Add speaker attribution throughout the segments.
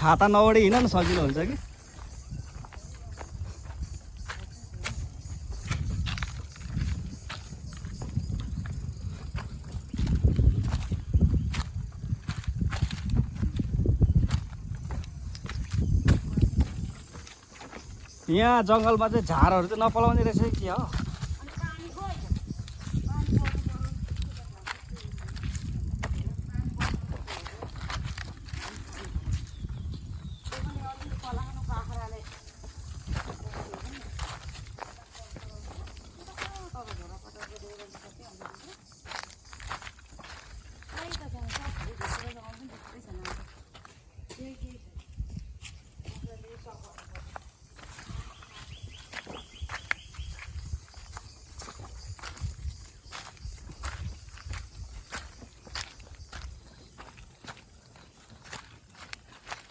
Speaker 1: छाता नओढी हिँड्न सजिलो हुन्छ कि। यहाँ जङ्गलमा चाहिँ झारहरू चाहिँ नपलाउने रहेछ कि हो।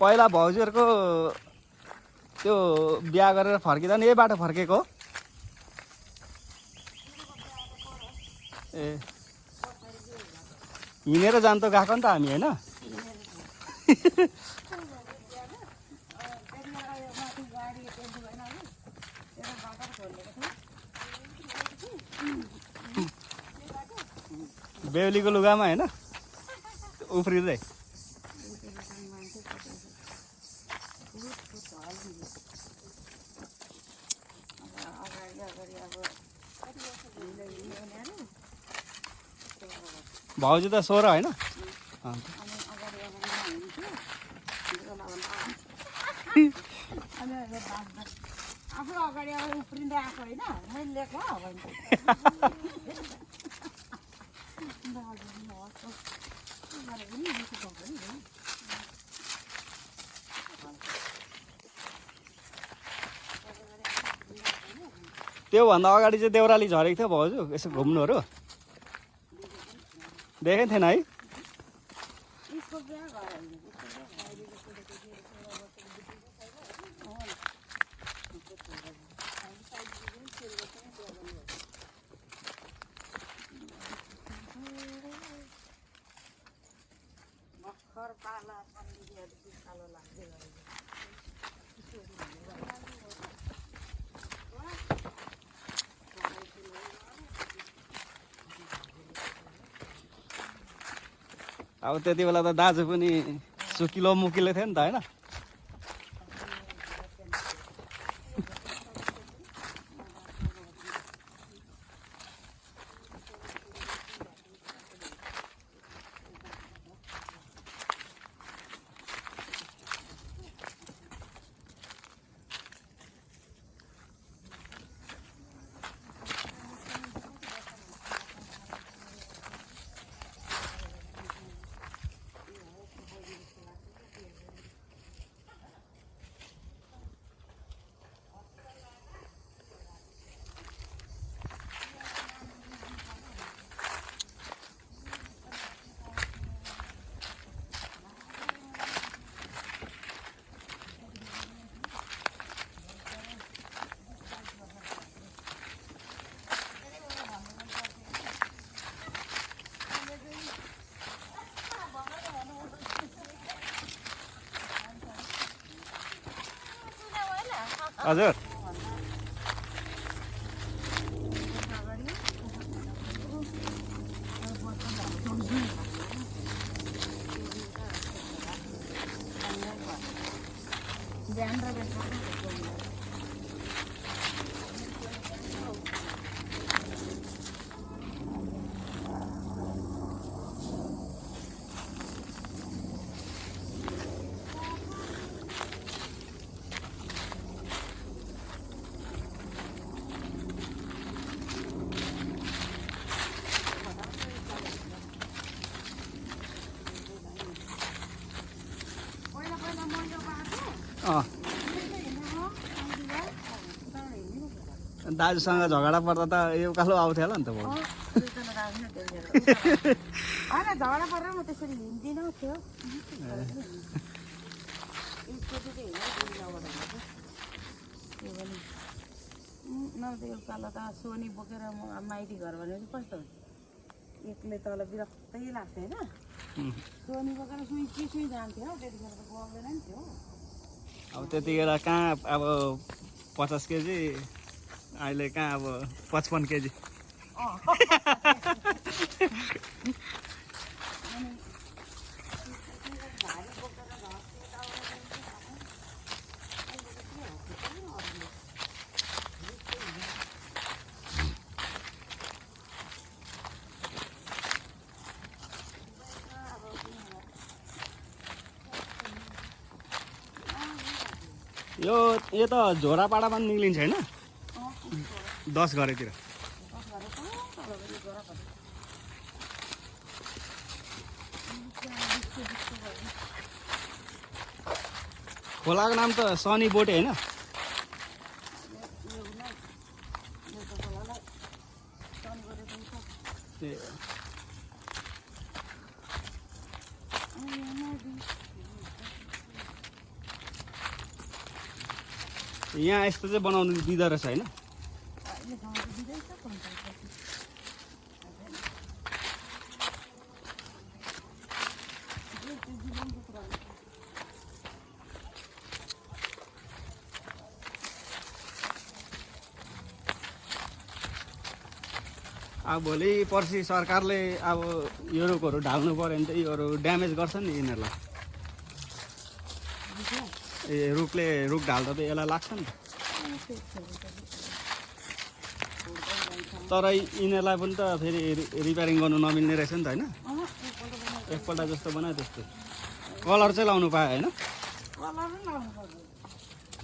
Speaker 1: पहिला भाउजूहरूको त्यो बिहा गरेर फर्किँदा नि यही बाटो फर्केको हो। ए हिँडेर जान त गएको नि त हामी होइन। बेहुलीको लुगामा होइन उफ्रिँदै। भाउजू त 16 होइन।
Speaker 2: आफू अगाडि अब उफ्रिँदै आएको होइन मैले लिएको
Speaker 1: त्योभन्दा अगाडि चाहिँ देउराली झरेको थियो भाउजू यसो घुम्नुहरू देखेको थिएन है। अब त्यति बेला त दाजु पनि सुकिलो मुकिलो थियो नि त होइन। हजुर दाजुसँग झगडा पर्दा त यो उकालो आउँथ्यो होला नि त भाउ।
Speaker 2: झगडा परेर म त्यसरी हिँड्दिनँ थियो। नभए उकालो त सोनी बोकेर माइती घर भनेपछि कस्तो एक्लै तल बिरक्तै लाग्छ होइन। सोनी बोकेर सुई जान्थ्यो त्यतिखेर त बोक्दैन नि थियो
Speaker 1: अब त्यतिखेर कहाँ अब 50 केजी अहिले कहाँ अब 55 केजी यो त झोरापाडामा निक्लिन्छ होइन 10 गरेतिर खोलाको नाम त सनी बोटे होइन यहाँ यस्तो चाहिँ बनाउनु दिँदो रहेछ होइन अब भोलि पर्सि सरकारले अब यो रुखहरू ढाल्नु पऱ्यो भने त योहरू ड्यामेज गर्छ नि यिनीहरूलाई रुख ढाल्दा त यसलाई लाग्छ नि तर यिनीहरूलाई पनि त फेरि रिपेयरिङ गर्नु नमिल्ने रहेछ नि त होइन एकपल्ट जस्तो बनायो त्यस्तो कलर चाहिँ लाउनु पायो होइन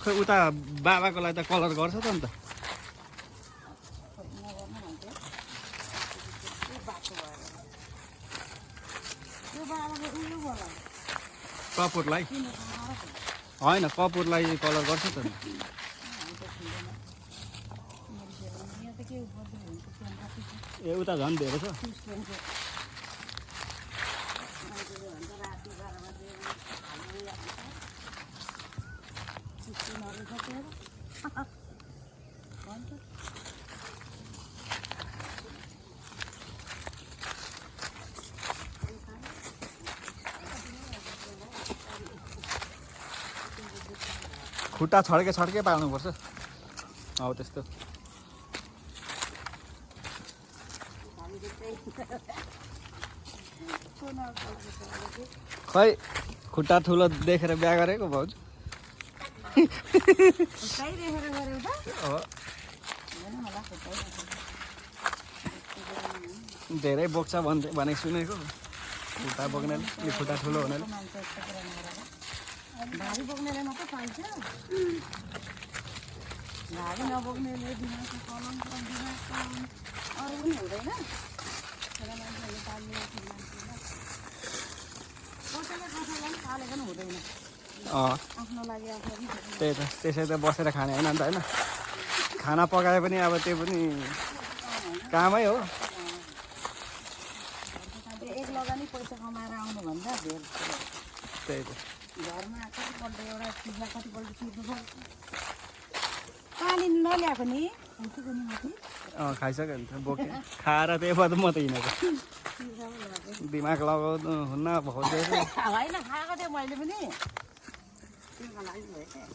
Speaker 1: खै उता बाबाको लागि त कलर गर्छ त नि त कपुरलाई होइन कपुरलाई कलर गर्छ त ए उता झन् धेरै छ खुट्टा छड्के पाल्नुपर्छ अब त्यस्तो खै खुट्टा ठुलो देखेर बिहा गरेको भाउजू धेरै बोक्छ भनेको सुनेको खुट्टा बोक्नेले खुट्टा ठुलो हुनाले
Speaker 2: भारी बोक्नेले मात्रै पाइन्छ भारी नबोक्नेले दिमागको कलम अरू पनि हुँदैन मान्छेहरूले पाल्ने कसैले पनि पालेको पनि हुँदैन आफ्नो लागि
Speaker 1: त्यही त त्यसै त बसेर खाने होइन नि त होइन खाना पकाए पनि अब त्यो पनि कामै हो
Speaker 2: एक लगानी पैसा कमाएर आउनुभन्दा धेर
Speaker 1: त्यही त
Speaker 2: घरमा कतिपल्ट एउटा चिजमा कतिपल्ट चिर्नु पर्छ पानी नल्याएको नि खाइसक्यो नि माथि
Speaker 1: खाइसक्यो नि त बोकेँ खाएर त्यही भएर म त हिँडेको दिमाग लगाउनु हुन्न भाउजू
Speaker 2: होइन खाएको थिएँ मैले पनि तिम्रो लागि भयो क्या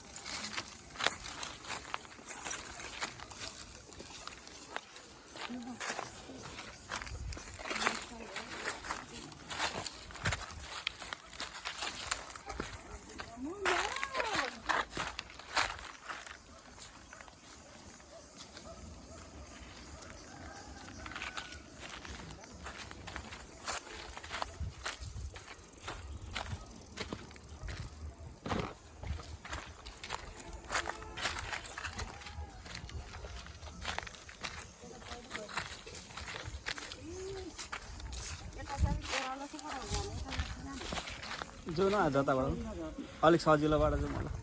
Speaker 1: जो न जताबाट अलिक सजिलोबाट चाहिँ मलाई